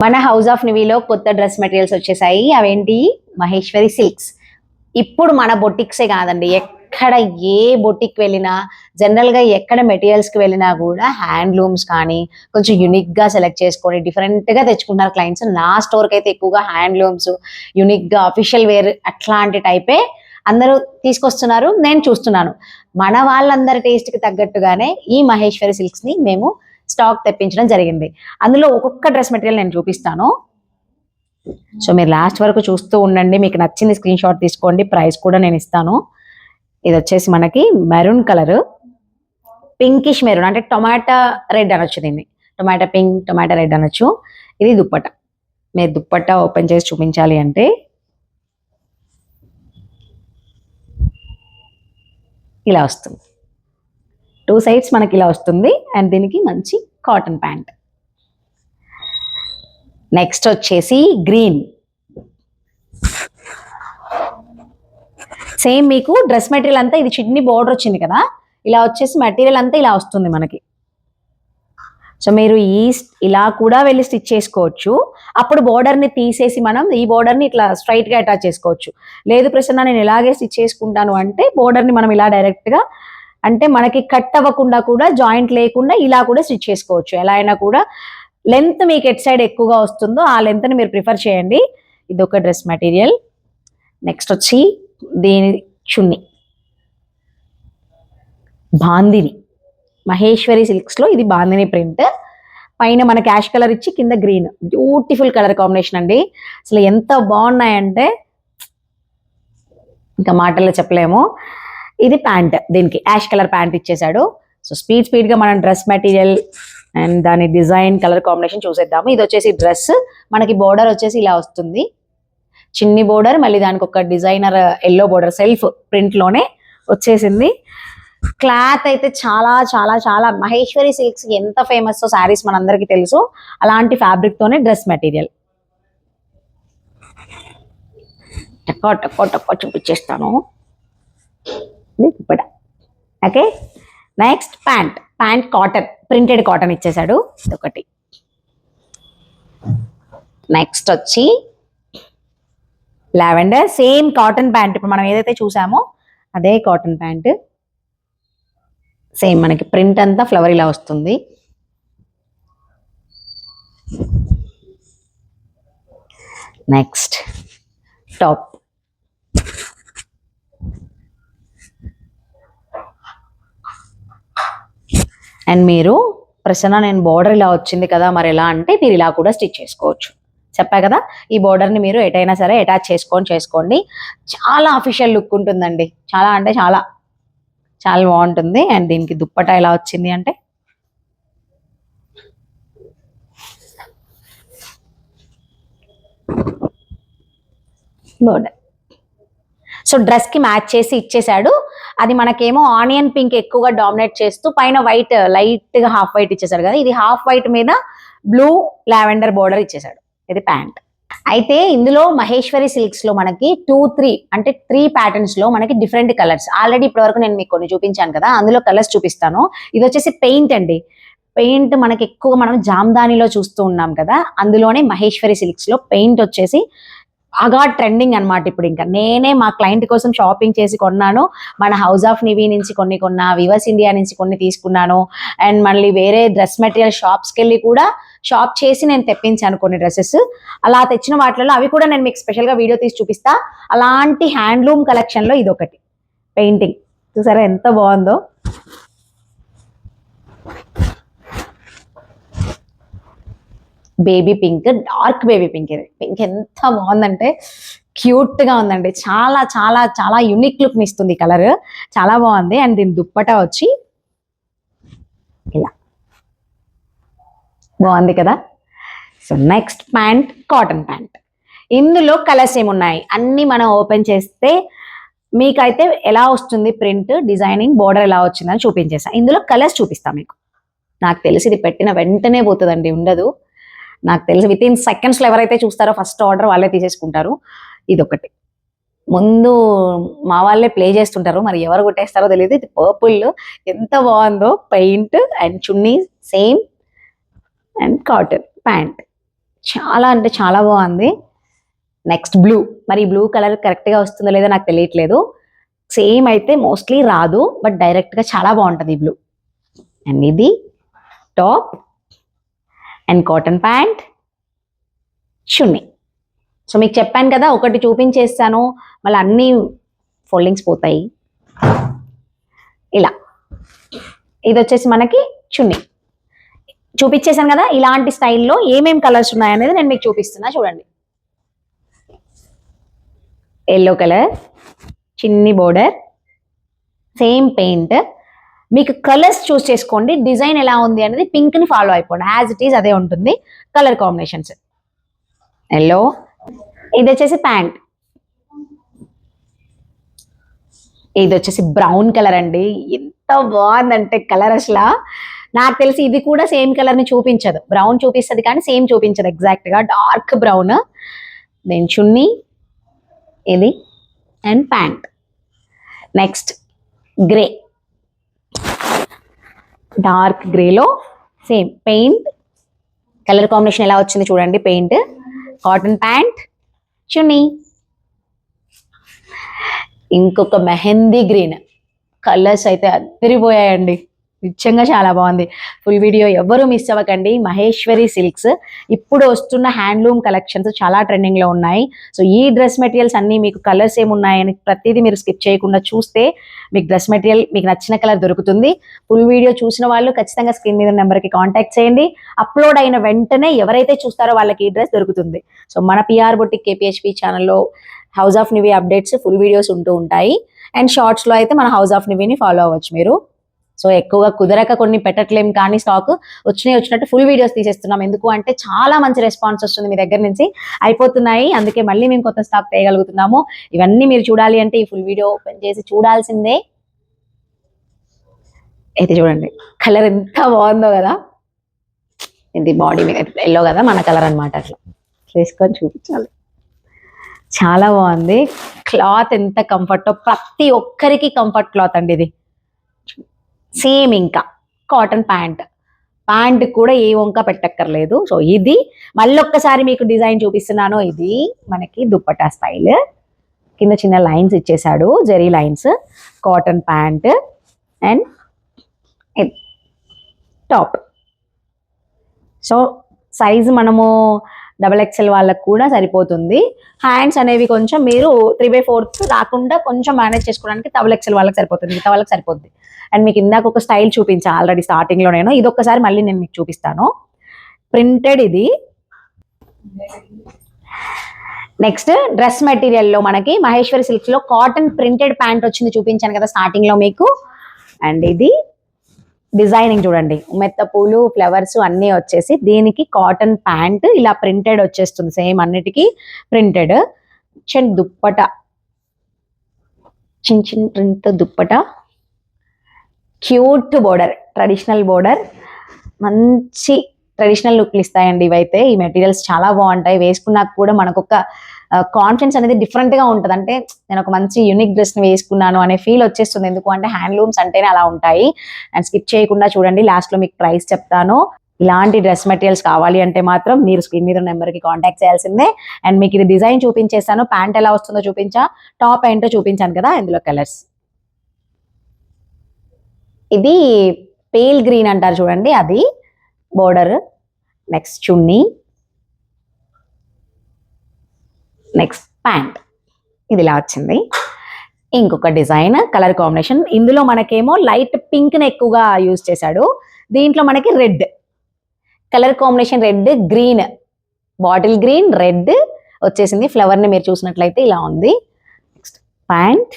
మన house of నివీలో కొత్త dress materials వచ్చేసాయి. అవేంటి? మహేశ్వరి సిల్క్స్. ఇప్పుడు మన బొటిక్సే కాదండి, ఎక్కడ ఏ బొటిక్ వెళ్ళినా, జనరల్గా ఎక్కడ మెటీరియల్స్కి వెళ్ళినా కూడా హ్యాండ్లూమ్స్ కానీ కొంచెం యునిక్గా సెలెక్ట్ చేసుకొని డిఫరెంట్గా తెచ్చుకుంటారు క్లయింట్స్. నా స్టోర్కి అయితే ఎక్కువగా హ్యాండ్లూమ్స్, యునిక్గా అఫీషియల్ వేర్ అట్లాంటి టైపే అందరూ తీసుకొస్తున్నారు, నేను చూస్తున్నాను. మన వాళ్ళందరి టేస్ట్కి తగ్గట్టుగానే ఈ మహేశ్వరి సిల్క్స్ని మేము స్టాక్ తెప్పించడం జరిగింది. అందులో ఒక్కొక్క డ్రెస్ మెటీరియల్ నేను చూపిస్తాను. సో మీరు లాస్ట్ వరకు చూస్తూ ఉండండి. మీకు నచ్చింది స్క్రీన్ షాట్ తీసుకోండి, ప్రైస్ కూడా నేను ఇస్తాను. ఇది వచ్చేసి మనకి మెరూన్ కలర్, పింకిష్ మెరూన్, అంటే టొమాటో రెడ్ అనొచ్చు దీన్ని. టొమాటో పింక్, టొమాటో రెడ్ అనొచ్చు. ఇది దుప్పట. మీరు దుప్పట ఓపెన్ చేసి చూపించాలి అంటే ఇలా వస్తుంది. 2 సైడ్స్ మనకి ఇలా వస్తుంది. అండ్ దీనికి మంచి కాటన్ ప్యాంట్. నెక్స్ట్ వచ్చేసి గ్రీన్. సేమ్ మీకు డ్రెస్ మెటీరియల్ అంతా ఇది చిన్ని బోర్డర్ వచ్చింది కదా, ఇలా వచ్చేసి మెటీరియల్ అంతా ఇలా వస్తుంది మనకి. సో మీరు ఇలా కూడా వెళ్ళి స్టిచ్ చేసుకోవచ్చు. అప్పుడు బోర్డర్ని తీసేసి మనం ఈ బోర్డర్ని ఇట్లా స్ట్రైట్గా అటాచ్ చేసుకోవచ్చు. లేదు ప్రసన్న నేను ఇలాగే స్టిచ్ చేసుకుంటాను అంటే బోర్డర్ని మనం ఇలా డైరెక్ట్గా, అంటే మనకి కట్ అవ్వకుండా కూడా, జాయింట్ లేకుండా ఇలా కూడా స్టిచ్ చేసుకోవచ్చు. ఎలా అయినా కూడా లెంత్ మీకు ఎట్ సైడ్ ఎక్కువగా వస్తుందో ఆ లెంత్ని మీరు ప్రిఫర్ చేయండి. ఇది ఒక డ్రెస్ మెటీరియల్. నెక్స్ట్ వచ్చి దీని చున్నీ బాందిని, మహేశ్వరి సిల్క్స్లో ఇది బాందిని ప్రింట్. పైన మనకి యాష్ కలర్ ఇచ్చి కింద గ్రీన్, బ్యూటిఫుల్ కలర్ కాంబినేషన్ అండి. అసలు ఎంత బాగున్నాయంటే ఇంకా మాటల్లో చెప్పలేము. ఇది ప్యాంట్, దీనికి యాష్ కలర్ ప్యాంట్ ఇచ్చేసాడు. సో స్పీడ్గా మనం డ్రెస్ మెటీరియల్ అండ్ దాని డిజైన్ కలర్ కాంబినేషన్ చూసేద్దాము. ఇది వచ్చేసి డ్రెస్, మనకి బోర్డర్ వచ్చేసి ఇలా వస్తుంది, చిన్ని బోర్డర్, మళ్ళీ దానికి ఒక డిజైనర్ ఎల్లో బోర్డర్ సెల్ఫ్ ప్రింట్లోనే వచ్చేసింది. క్లాత్ అయితే చాలా చాలా చాలా, మహేశ్వరి సిల్క్స్ ఎంత ఫేమస్ శారీస్ మనందరికీ తెలుసు. అలాంటి ఫ్యాబ్రిక్తోనే డ్రెస్ మెటీరియల్. టక్కో టక్కో టక్కో చూపించేస్తాను. Okay, next pant. Cotton, printed cotton ఇచ్చేసాడు ఒకటి. నెక్స్ట్ వచ్చి లావెండర్, సేమ్ కాటన్ ప్యాంట్. ఇప్పుడు మనం ఏదైతే చూసామో అదే కాటన్ ప్యాంట్. సేమ్ మనకి ప్రింట్ అంతా ఫ్లవర్ ఇలా వస్తుంది. Next top. అండ్ మీరు ప్రసన్న నేను బోర్డర్ ఇలా వచ్చింది కదా మరి ఎలా అంటే, మీరు ఇలా కూడా స్టిచ్ చేసుకోవచ్చు. చెప్పా కదా, ఈ బోర్డర్ని మీరు ఎటైనా సరే అటాచ్ చేసుకోండి. చాలా అఫీషియల్ లుక్ ఉంటుందండి, చాలా అంటే చాలా చాలా బాగుంటుంది. అండ్ దీనికి దుప్పట ఎలా వచ్చింది అంటే బోర్డర్. సో డ్రెస్కి మ్యాచ్ చేసి ఇచ్చేసాడు. అది మనకేమో ఆనియన్ పింక్ ఎక్కువగా డామినేట్ చేస్తూ పైన వైట్, లైట్గా హాఫ్ వైట్ ఇచ్చేసాడు కదా, ఇది హాఫ్ వైట్ మీద బ్లూ లావెండర్ బోర్డర్ ఇచ్చేసాడు. ఇది ప్యాంట్. అయితే ఇందులో మహేశ్వరి సిల్క్స్లో మనకి 3 ప్యాటర్న్స్లో మనకి డిఫరెంట్ కలర్స్. ఆల్రెడీ ఇప్పటివరకు నేను మీకు కొన్ని చూపించాను కదా, అందులో కలర్స్ చూపిస్తాను. ఇది వచ్చేసి పెయింట్ అండి. పెయింట్ మనకి ఎక్కువ మనం జామ్దానిలో చూస్తూ ఉన్నాం కదా, అందులోనే మహేశ్వరి సిల్క్స్లో పెయింట్ వచ్చేసి బాగా ట్రెండింగ్ అనమాట. ఇప్పుడు ఇంకా నేనే మా క్లయింట్ కోసం షాపింగ్ చేసి కొన్నాను. మన హౌస్ ఆఫ్ నివీ నుంచి కొన్ని కొన్నా, వివర్స్ ఇండియా నుంచి కొన్ని తీసుకున్నాను. అండ్ మళ్ళీ వేరే డ్రెస్ మెటీరియల్ షాప్స్కి వెళ్ళి కూడా షాప్ చేసి నేను తెప్పించాను కొన్ని డ్రెస్సెస్. అలా తెచ్చిన వాటిలో అవి కూడా నేను మీకు స్పెషల్గా వీడియో తీసి చూపిస్తా. అలాంటి హ్యాండ్లూమ్ కలెక్షన్లో ఇది ఒకటి పెయింటింగ్. చూసారా ఎంత బాగుందో. Baby pink, dark baby pink. ఇది పింక్ ఎంత బాగుందంటే క్యూట్గా ఉందండి. చాలా చాలా చాలా యూనిక్ లుక్ని ఇస్తుంది కలర్, చాలా బాగుంది. అండ్ దీని దుప్పట వచ్చి ఇలా బాగుంది కదా. So next pant, cotton pant. ఇందులో కలర్స్ ఏమున్నాయి అన్నీ మనం ఓపెన్ చేస్తే మీకైతే ఎలా వస్తుంది ప్రింట్, డిజైనింగ్, బోర్డర్ ఎలా వచ్చిందని చూపించేస్తాను. ఇందులో కలర్స్ చూపిస్తాను మీకు. నాకు తెలిసి ఇది పెట్టిన వెంటనే పోతుందండి, ఉండదు. నాకు తెలిసి విత్ ఇన్ సెకండ్స్లో ఎవరైతే చూస్తారో ఫస్ట్ ఆర్డర్ వాళ్ళే తీసేసుకుంటారు. ఇది ఒకటి ముందు మా వాళ్ళే ప్లే చేస్తుంటారు, మరి ఎవరు కొట్టేస్తారో తెలియదు. ఇది పర్పుల్ ఎంత బాగుందో, paint and chunni same and cotton pant. చాలా అంటే చాలా బాగుంది. Next blue. మరి బ్లూ కలర్ కరెక్ట్గా వస్తుందో లేదో నాకు తెలియట్లేదు. సేమ్ అయితే మోస్ట్లీ రాదు, బట్ డైరెక్ట్గా చాలా బాగుంటుంది ఈ బ్లూ. అండ్ ఇది top and cotton pant, chunni. So మీకు చెప్పాను కదా, ఒకటి చూపించేస్తాను మళ్ళీ అన్ని ఫోల్డింగ్స్ పోతాయి. ఇలా ఇది వచ్చేసి మనకి చున్నీ చూపించేశాను కదా. ఇలాంటి స్టైల్లో ఏమేం కలర్స్ ఉన్నాయనేది నేను మీకు చూపిస్తున్నా చూడండి. ఎల్లో కలర్, చిన్ని బోర్డర్, సేమ్ పెయింట్. మీకు కలర్స్ చూస్ చేసుకోండి, డిజైన్ ఎలా ఉంది అనేది పింక్ని ఫాలో అయిపోండి, యాజ్ ఇట్ ఈస్ అదే ఉంటుంది కలర్ కాంబినేషన్స్. ఎల్లో, ఇది వచ్చేసి ప్యాంట్, ఇది వచ్చేసి బ్రౌన్ కలర్ అండి. ఎంత బాగుందంటే కలర్ అసలు నాకు తెలిసి ఇది కూడా సేమ్ కలర్ ని చూపించదు, బ్రౌన్ చూపిస్తుంది కానీ సేమ్ చూపించదు ఎగ్జాక్ట్ గా, డార్క్ బ్రౌన్. దెన్ చున్నీ ఇది and pant. Next grey, dark గ్రేలో సేమ్ పెయింట్. కలర్ కాంబినేషన్ ఎలా వచ్చింది చూడండి. పెయింట్, కాటన్ ప్యాంట్, చున్నీ. ఇంకొక మెహందీ గ్రీన్. కలర్స్ అయితే అదిరిపోయాయండి, నిజంగా చాలా బాగుంది. ఫుల్ వీడియో ఎవరు మిస్ అవ్వకండి. మహేశ్వరి సిల్క్స్ ఇప్పుడు వస్తున్న హ్యాండ్లూమ్ కలెక్షన్స్ చాలా ట్రెండింగ్లో ఉన్నాయి. సో ఈ డ్రెస్ మెటీరియల్స్ అన్నీ మీకు కలర్స్ ఏమున్నాయని ప్రతిదీ మీరు స్కిప్ చేయకుండా చూస్తే మీకు డ్రెస్ మెటీరియల్ మీకు నచ్చిన కలర్ దొరుకుతుంది. ఫుల్ వీడియో చూసిన వాళ్ళు ఖచ్చితంగా స్క్రీన్ మీద నెంబర్కి కాంటాక్ట్ చేయండి. అప్లోడ్ అయిన వెంటనే ఎవరైతే చూస్తారో వాళ్ళకి ఈ డ్రెస్ దొరుకుతుంది. సో మన పిఆర్ బొటిక్ కేపీహెచ్పి ఛానల్లో house of Nivi updates, full videos ఉంటూ ఉంటాయి. అండ్ షార్ట్స్లో అయితే మన హౌస్ ఆఫ్ నివీని ఫాలో అవ్వచ్చు మీరు. సో ఎక్కువగా కుదరక కొన్ని పెట్టట్లేం, కానీ స్టాక్ వచ్చినట్టు ఫుల్ వీడియోస్ తీసేస్తున్నాం. ఎందుకు అంటే చాలా మంచి రెస్పాన్స్ వస్తుంది మీ దగ్గర నుంచి, అయిపోతున్నాయి. అందుకే మళ్ళీ మేము కొత్త స్టాక్ తేయగలుగుతున్నాము. ఇవన్నీ మీరు చూడాలి అంటే ఈ ఫుల్ వీడియో ఓపెన్ చేసి చూడాల్సిందే. అయితే చూడండి కలర్ ఎంత బాగుందో కదా. ఇది బాడీ మీద ఎల్లో కదా, మన కలర్ అనమాట. అట్లా వేసుకొని చూపించాలి, చాలా బాగుంది. క్లాత్ ఎంత కంఫర్టో, ప్రతి ఒక్కరికి కంఫర్ట్ క్లాత్ అండి ఇది. సేమ్ ఇంకా కాటన్ ప్యాంట్, ప్యాంట్ కూడా ఏ వంక పెట్టక్కర్లేదు. సో ఇది మళ్ళీ ఒక్కసారి మీకు డిజైన్ చూపిస్తున్నాను. ఇది మనకి దుప్పటా స్టైల్, కింద చిన్న లైన్స్ ఇచ్చేసాడు, zari lines. Cotton pant and top. So size మనము XXL వాళ్ళకు కూడా సరిపోతుంది. హ్యాండ్స్ అనేవి కొంచెం మీరు 3/4 రాకుండా కొంచెం మేనేజ్ చేసుకోవడానికి XXL వాళ్ళకి సరిపోతుంది, మిగతా వాళ్ళకి సరిపోద్ది. అండ్ మీకు ఇందాక ఒక స్టైల్ చూపించా ఆల్రెడీ స్టార్టింగ్లో నేను, ఇది ఒక్కసారి మళ్ళీ నేను మీకు చూపిస్తాను. ప్రింటెడ్ ఇది. నెక్స్ట్ డ్రెస్ మెటీరియల్లో మనకి మహేశ్వరి సిల్క్స్లో కాటన్ ప్రింటెడ్ ప్యాంట్ వచ్చింది, చూపించాను కదా స్టార్టింగ్లో మీకు. అండ్ ఇది డిజైనింగ్ చూడండి, మెత్త పూలు, ఫ్లవర్స్ అన్నీ వచ్చేసి దీనికి కాటన్ ప్యాంట్ ఇలా ప్రింటెడ్ వచ్చేస్తుంది. సేమ్ అన్నిటికీ ప్రింటెడ్. చిన్న దుప్పట, చిన్న చిన్న print dupatta, cute border, traditional border. మంచి ట్రెడిషనల్ లుక్లు ఇస్తాయండి ఇవైతే. ఈ మెటీరియల్స్ చాలా బాగుంటాయి, వేసుకున్నాక కూడా మనకు ఒక కాన్ఫిడెన్స్ అనేది డిఫరెంట్గా ఉంటుంది. అంటే నేను ఒక మంచి యూనిక్ డ్రెస్ని వేసుకున్నాను అనే ఫీల్ వచ్చేస్తుంది. ఎందుకు అంటే హ్యాండ్లూమ్స్ అంటేనే అలా ఉంటాయి. అండ్ స్కిప్ చేయకుండా చూడండి, లాస్ట్లో మీకు ప్రైస్ చెప్తాను. ఇలాంటి డ్రెస్ మెటీరియల్స్ కావాలి అంటే మాత్రం మీరు స్క్రీన్ మీద నెంబర్కి కాంటాక్ట్ చేయాల్సిందే. అండ్ మీకు ఇది డిజైన్ చూపించేస్తాను, ప్యాంట్ ఎలా వస్తుందో చూపించా, టాప్ ఏంటో చూపించాను కదా. ఇందులో కలర్స్ ఇది పేల్ గ్రీన్ అంటారు చూడండి, అది బోర్డర్. నెక్స్ట్ చున్నీ, నెక్స్ట్ ప్యాంట్, ఇది ఇలా వచ్చింది. ఇంకొక డిజైన్ కలర్ కాంబినేషన్, ఇందులో మనకేమో లైట్ పింక్ని ఎక్కువగా యూజ్ చేశాడు. దీంట్లో మనకి red colour combination, red green, bottle green red వచ్చేసింది. ఫ్లవర్ని మీరు చూసినట్లయితే ఇలా ఉంది. నెక్స్ట్ ప్యాంట్,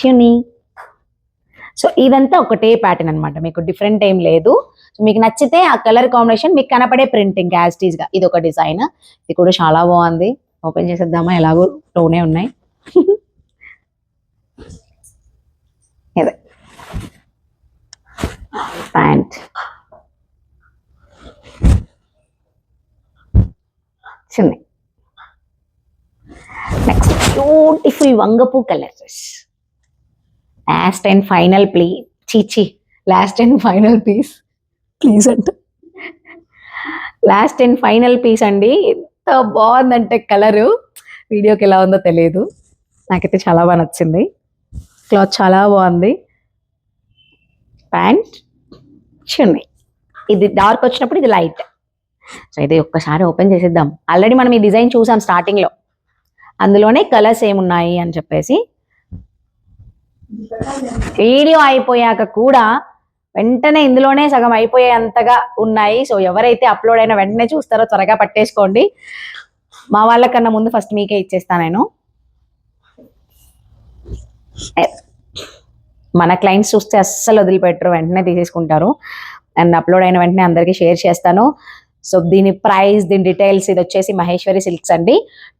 చున్నీ. సో ఇదంతా ఒకటే ప్యాటర్న్ అనమాట, మీకు డిఫరెంట్ ఏం లేదు. సో మీకు నచ్చితే ఆ కలర్ కాంబినేషన్ మీకు కనపడే ప్రింటింగ్ యాజ్ టీజ్ గా ఇది ఒక డిజైన్. ఇది కూడా చాలా బాగుంది. ఓపెన్ చేసేద్దామా, ఎలాగో టోనే ఉన్నాయి. ఇదే ప్యాంట్, చిన్ని. నెక్స్ట్ బ్యూటిఫుల్ వంగపూ colours. Last and final last and final piece please అంట. లాస్ట్ అండ్ ఫైనల్ పీస్ అండి. ఎంత బాగుందంటే కలరు, వీడియోకి ఎలా ఉందో తెలియదు, నాకైతే చాలా బాగా నచ్చింది. క్లాత్ చాలా బాగుంది. ప్యాంట్, చున్నీ, ఇది డార్క్ వచ్చినప్పుడు ఇది లైట్. సో ఇది ఒక్కసారి ఓపెన్ చేసేద్దాం. ఆల్రెడీ మనం ఈ డిజైన్ చూసాం స్టార్టింగ్ లో, అందులోనే కలర్స్ ఏమున్నాయి అని చెప్పేసి. వీడియో అయిపోయాక కూడా వెంటనే ఇందులోనే సగం అయిపోయేంతగా ఉన్నాయి. సో ఎవరైతే అప్లోడ్ అయిన వెంటనే చూస్తారో త్వరగా పట్టేసుకోండి. మా వాళ్ళకన్నా ముందు ఫస్ట్ మీకే ఇచ్చేస్తాను నేను. మన క్లయింట్స్ చూస్తే అస్సలు వదిలిపెట్టరు, వెంటనే తీసేసుకుంటారు. అండ్ అప్లోడ్ అయిన వెంటనే అందరికీ షేర్ చేస్తాను. సో దీని ప్రైస్, దీని డీటెయిల్స్, ఇది వచ్చేసి మహేశ్వరి సిల్క్స్ అండి.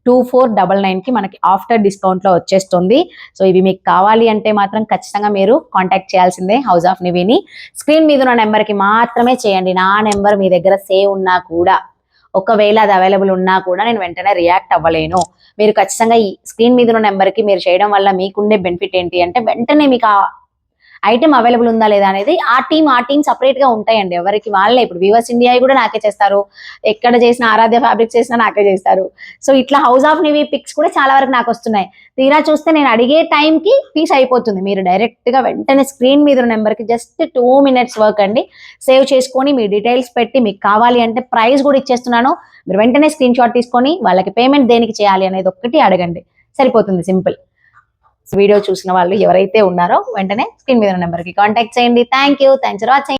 2499కి మనకి ఆఫ్టర్ డిస్కౌంట్లో వచ్చేస్తుంది. సో ఇవి మీకు కావాలి అంటే మాత్రం ఖచ్చితంగా మీరు కాంటాక్ట్ చేయాల్సిందే హౌస్ ఆఫ్ నివిని. స్క్రీన్ మీద ఉన్న నెంబర్కి మాత్రమే చేయండి. నా నెంబర్ మీ దగ్గర సేవ్ ఉన్నా కూడా, ఒకవేళ అది అవైలబుల్ ఉన్నా కూడా నేను వెంటనే రియాక్ట్ అవ్వలేను. మీరు ఖచ్చితంగా ఈ స్క్రీన్ మీద ఉన్న నెంబర్కి మీరు చేయడం వల్ల మీకుండే బెనిఫిట్ ఏంటి అంటే, వెంటనే మీకు ఆ ఐటమ్ అవైలబుల్ ఉందా లేదా అనేది ఆ టీం సపరేట్ గా ఉంటాయండి. ఎవరికి వాళ్ళే. ఇప్పుడు వీవర్స్ ఇండియా కూడా నాకే చేస్తారు, ఎక్కడ చేసిన ఆరాధ్య ఫ్యాబ్రిక్స్ చేసినా నాకే చేస్తారు. సో ఇట్లా హౌస్ ఆఫ్ నివి పిక్స్ కూడా చాలా వరకు నాకు వస్తున్నాయి. తీరా చూస్తే నేను అడిగే టైంకి పీస్ అయిపోతుంది. మీరు డైరెక్ట్ గా వెంటనే స్క్రీన్ మీద నెంబర్కి జస్ట్ 2 minutes వర్క్ అండి, సేవ్ చేసుకొని మీ డీటెయిల్స్ పెట్టి, మీకు కావాలి అంటే ప్రైస్ కూడా ఇచ్చేస్తున్నాను. మీరు వెంటనే స్క్రీన్ షాట్ తీసుకొని వాళ్ళకి పేమెంట్ దేనికి చేయాలి అనేది ఒక్కటి అడగండి, సరిపోతుంది. సింపుల్. వీడియో చూసిన వాళ్ళు ఎవరైతే ఉన్నారో వెంటనే స్క్రీన్ మీద నెంబర్కి కాంటాక్ట్ చేయండి. Thank you, thanks for watching.